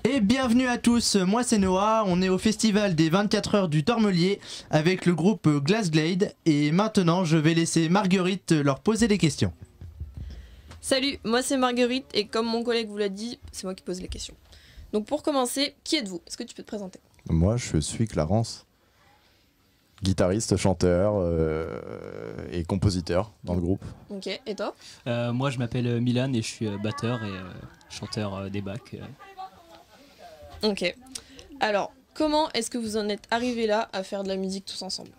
Et bienvenue à tous, moi c'est Noah, on est au festival des 24 heures du Tormelier avec le groupe Glassglade et maintenant je vais laisser Marguerite leur poser des questions. Salut, moi c'est Marguerite et comme mon collègue vous l'a dit, c'est moi qui pose les questions. Donc pour commencer, qui êtes-vous? Est-ce que tu peux te présenter? Moi, je suis Clarence, guitariste, chanteur et compositeur dans le groupe. Ok, et toi? Moi je m'appelle Milan et je suis batteur et chanteur des bacs. Ok. Alors, comment est-ce que vous en êtes arrivés là à faire de la musique tous ensemble?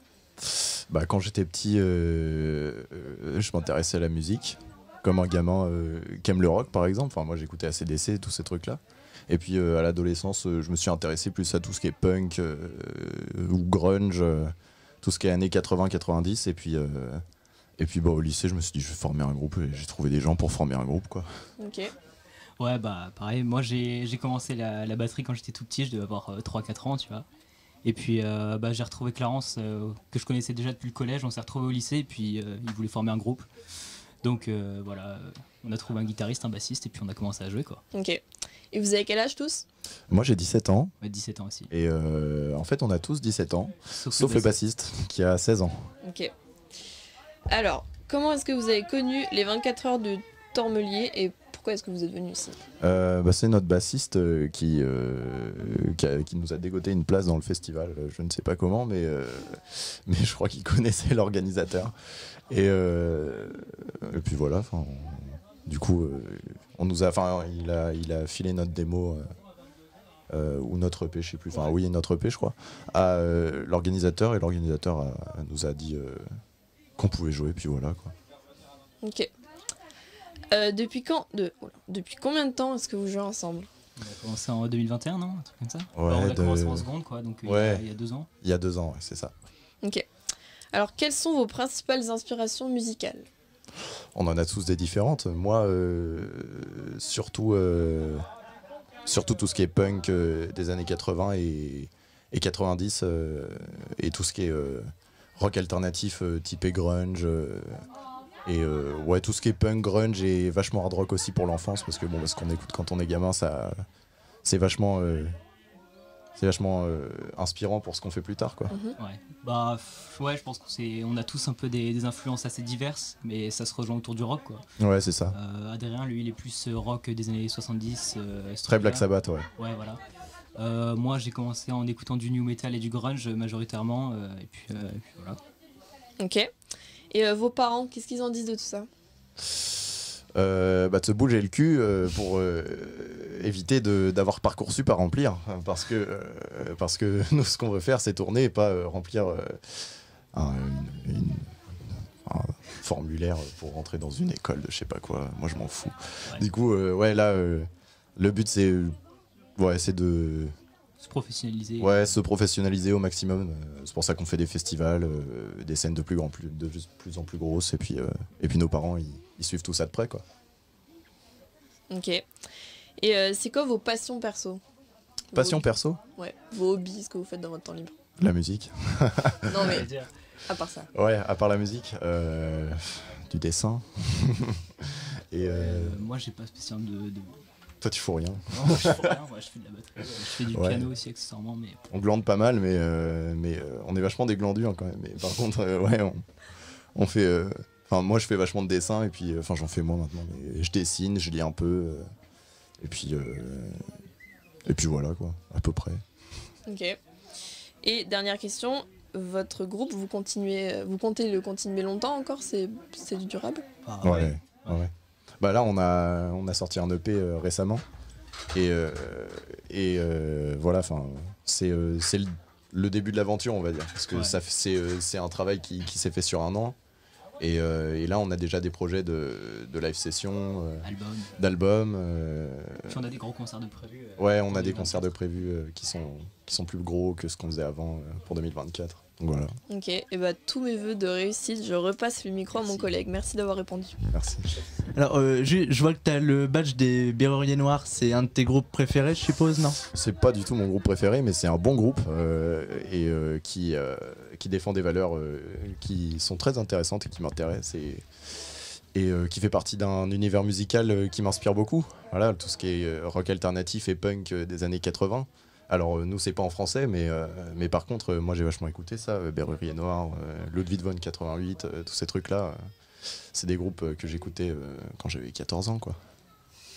Bah, quand j'étais petit, je m'intéressais à la musique, comme un gamin qui aime le rock par exemple. Enfin, moi j'écoutais AC/DC, tous ces trucs-là. Et puis à l'adolescence, je me suis intéressé plus à tout ce qui est punk ou grunge, tout ce qui est années 80-90. Et puis bah, au lycée, je me suis dit je vais former un groupe et j'ai trouvé des gens pour former un groupe, quoi. Ok. Ouais, bah pareil, moi j'ai commencé la batterie quand j'étais tout petit, je devais avoir 3-4 ans, tu vois. Et puis bah, j'ai retrouvé Clarence que je connaissais déjà depuis le collège, on s'est retrouvés au lycée et puis il voulait former un groupe. Donc voilà, on a trouvé un guitariste, un bassiste et puis on a commencé à jouer, quoi. Ok. Et vous avez quel âge tous? Moi j'ai 17 ans. Ouais, 17 ans aussi. Et en fait, on a tous 17 ans, sauf le le bassiste qui a 16 ans. Ok. Alors, comment est-ce que vous avez connu les 24 heures du Tormelier et pourquoi est-ce que vous êtes venu ici? Bah, c'est notre bassiste qui nous a dégoté une place dans le festival, je ne sais pas comment, mais je crois qu'il connaissait l'organisateur. Et puis voilà, du coup, on nous a, il a filé notre démo ou notre EP, je sais plus, enfin oui, notre EP, je crois, à l'organisateur, et l'organisateur nous a dit qu'on pouvait jouer, puis voilà, quoi. Ok. Depuis combien de temps est-ce que vous jouez ensemble? On a commencé en 2021, non? Un truc comme ça. Ouais, Enfin, on a commencé en seconde, quoi, donc ouais. il y a 2 ans. Il y a 2 ans, ouais, c'est ça. Ok. Alors, quelles sont vos principales inspirations musicales? On en a tous des différentes. Moi, surtout tout ce qui est punk des années 80 et 90, et tout ce qui est rock alternatif typé grunge. Et ouais, tout ce qui est punk, grunge et vachement hard rock aussi pour l'enfance, parce que bon, ce qu'on écoute quand on est gamin, c'est vachement inspirant pour ce qu'on fait plus tard, quoi. Ouais. Bah ouais, je pense qu'on a tous un peu des influences assez diverses, mais ça se rejoint autour du rock, quoi. Ouais, c'est ça. Adrien, lui, il est plus rock des années 70. Très Black Sabbath, ouais. Ouais, voilà. Moi, j'ai commencé en écoutant du new metal et du grunge majoritairement, et puis voilà. Ok. Et vos parents, qu'est-ce qu'ils en disent de tout ça? Bah, de se bouger le cul pour éviter d'avoir Parcoursup à remplir, parce que nous, ce qu'on veut faire, c'est tourner et pas remplir un formulaire pour rentrer dans une école de je sais pas quoi. Moi, je m'en fous. Ouais. Du coup, ouais, là, le but, c'est de se professionnaliser. Ouais, se professionnaliser au maximum. C'est pour ça qu'on fait des festivals, des scènes de plus en plus grosses, et puis nos parents, ils suivent tout ça de près, quoi. Ok. Et c'est quoi vos passions perso? Passion perso? Ouais, vos hobbies, ce que vous faites dans votre temps libre. La musique. Non mais, à part ça. Ouais, à part la musique, du dessin. Et moi, j'ai pas spécialement de... Toi, tu fous rien. Non, moi, je fais rien, ouais, je fais de la batterie, je fais du piano aussi accessoirement. Mais... On glande pas mal, mais on est vachement des glandus, hein, quand même. Mais par contre, ouais, on fait... moi, je fais vachement de dessin, et puis... j'en fais moins maintenant, mais je dessine, je lis un peu, et puis voilà, quoi, à peu près. Ok. Et dernière question, votre groupe, vous comptez le continuer longtemps encore? C'est du durable? Ouais. Bah là, on a sorti un EP récemment, et voilà, c'est le début de l'aventure, on va dire, parce que ouais. C'est un travail qui s'est fait sur 1 an, et là, on a déjà des projets de live session, d'albums. Puis on a des gros concerts de prévus. Ouais, on a des concerts de prévus qui sont plus gros que ce qu'on faisait avant pour 2024. Donc voilà. Ok, et bah tous mes vœux de réussite, je repasse le micro à mon collègue. Merci d'avoir répondu. Merci. Alors, je vois que tu as le badge des Berruriers Noirs, c'est un de tes groupes préférés, je suppose, non? C'est pas du tout mon groupe préféré, mais c'est un bon groupe qui défend des valeurs qui sont très intéressantes et qui m'intéressent. et qui fait partie d'un univers musical qui m'inspire beaucoup. Voilà, tout ce qui est rock alternatif et punk des années 80. Alors nous c'est pas en français, mais par contre moi j'ai vachement écouté ça, Berrurier Noir, Ludwig von 88, tous ces trucs là. C'est des groupes que j'écoutais quand j'avais 14 ans quoi.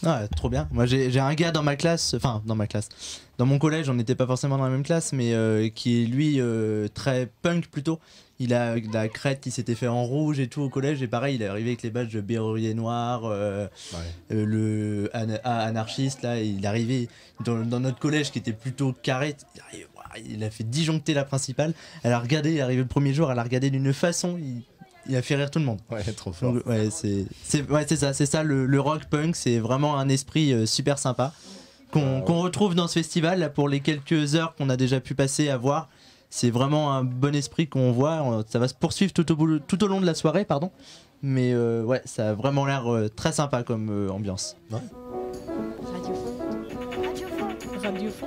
Ah, trop bien. Moi j'ai un gars dans ma classe, enfin dans ma classe, dans mon collège, on n'était pas forcément dans la même classe, mais qui est lui très punk plutôt. Il a la crête qui s'était fait en rouge et tout au collège, et pareil il est arrivé avec les badges Berrurier Noir, le anarchiste là, il est arrivé dans notre collège qui était plutôt carré. Il a fait disjoncter la principale, elle a regardé, il est arrivé le premier jour, elle a regardé d'une façon, il a fait rire tout le monde. Ouais, trop fort. Donc, ouais, c'est ça, le rock punk, c'est vraiment un esprit super sympa qu'on retrouve dans ce festival là, pour les quelques heures qu'on a déjà pu passer à voir. C'est vraiment un bon esprit qu'on voit, ça va se poursuivre tout au long de la soirée, pardon. Mais ouais, ça a vraiment l'air très sympa comme ambiance. Ouais. Radio Fond.